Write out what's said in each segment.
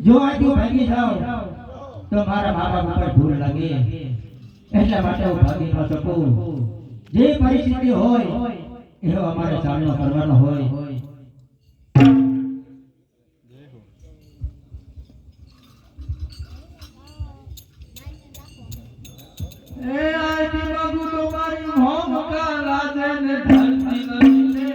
જો આથી ભાગી જાઓ તો મારા મા બાપ ઉપર ભૂલ લાગે, એટલા માટે હું ભાગી ન શકું. જે પરિસ્થિતિ હોય એવો અમારે સામનો કરવાનો હોય. એ આથી માગું તો મારી હોમ કા લાજે ને ધરતી કરીને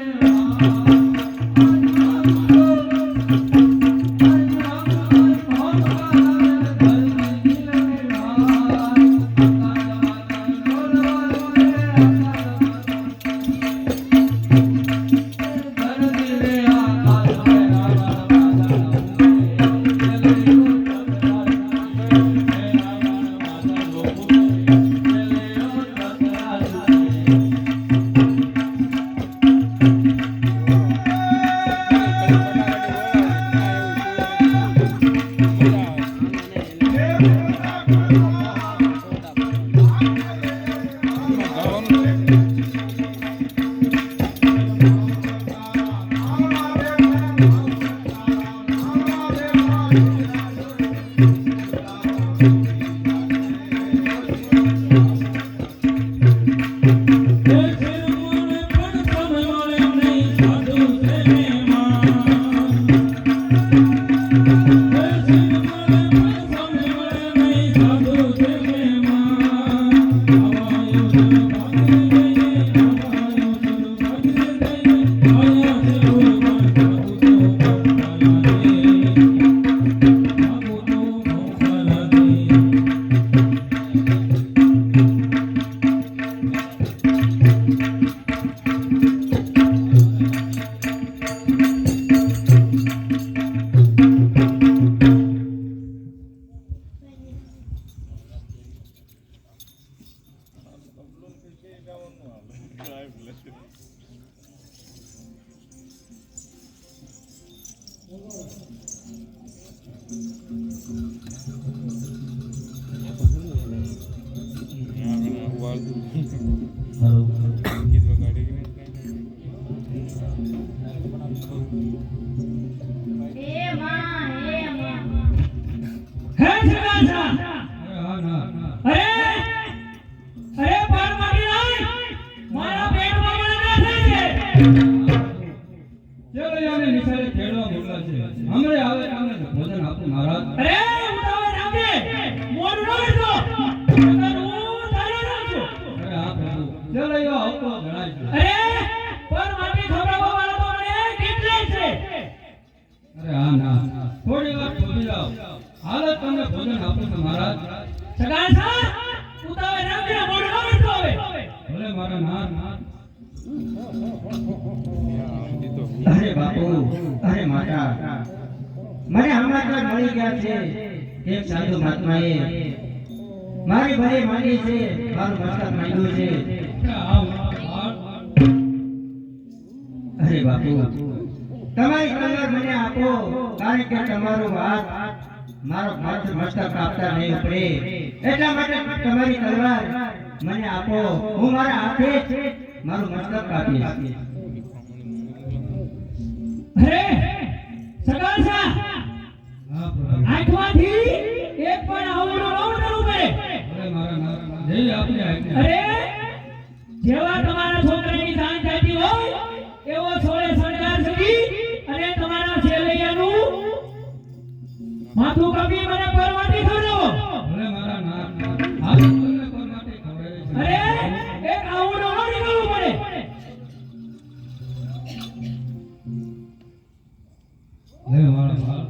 અરે બાપુ, અરે માતા, મને હમણાં મળી ગયા છે એક સાધુ મહાત્માએ મારી ભાઈ માંગી છે, મારું મસ્તક માંગ્યું છે. અરે બાપુ, તમારી તલવાર મને આપો, કારણ કે તમારો હાથ મારો મસ્તક કાપતા નહીં ઉપડે, એટલા માટે તમારી તલવાર મને આપો. હું મારા હાથે જ મારું મસ્તક કાપીશ. અરે સગાસા, આંખમાંથી એક પણ આવડો રાઉન્ડ કરવું પડે. અરે મારા નામ જય આપને આજ્ઞા. અરે જેવા તમારા છોકરાની જાન થતી હોય એવો છોડે શણગાર સજી અને તમારા છેલૈયાનું માથું કાપી મને પરવાટી ખવડાવો. અરે મારા નામ હાલ તમને પરવાટી ખવડાવે છે. અરે એક આવડો રાઉન્ડ કરવું પડે. હે મારા બાપ,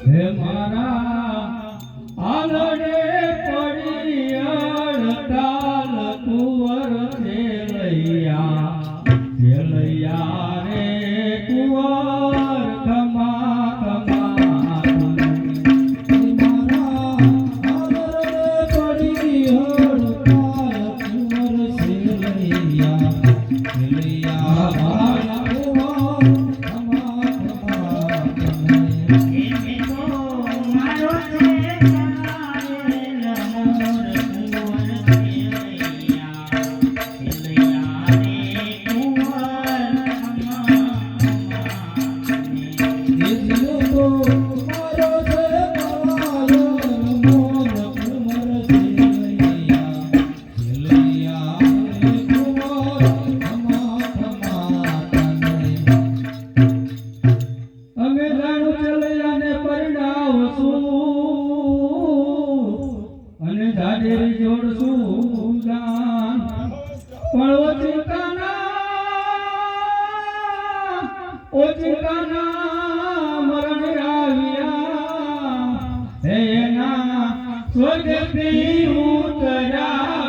હે મારા આલડે પડી અડતાલ કુંવર ખેલૈયા રે કુંવર ખમા ખમા મારા આલડે પડી અડતાલ કુંવર ખેલૈયા મારા કુંવર ખમા ખમા અમે જાણું ચલૈયાને પરણાવશું અને જાડેરી જોડશું જાન પણ ઓચિકાના મરણ આવ્યા હે ના સ્વર્ગથી ઉતર્યા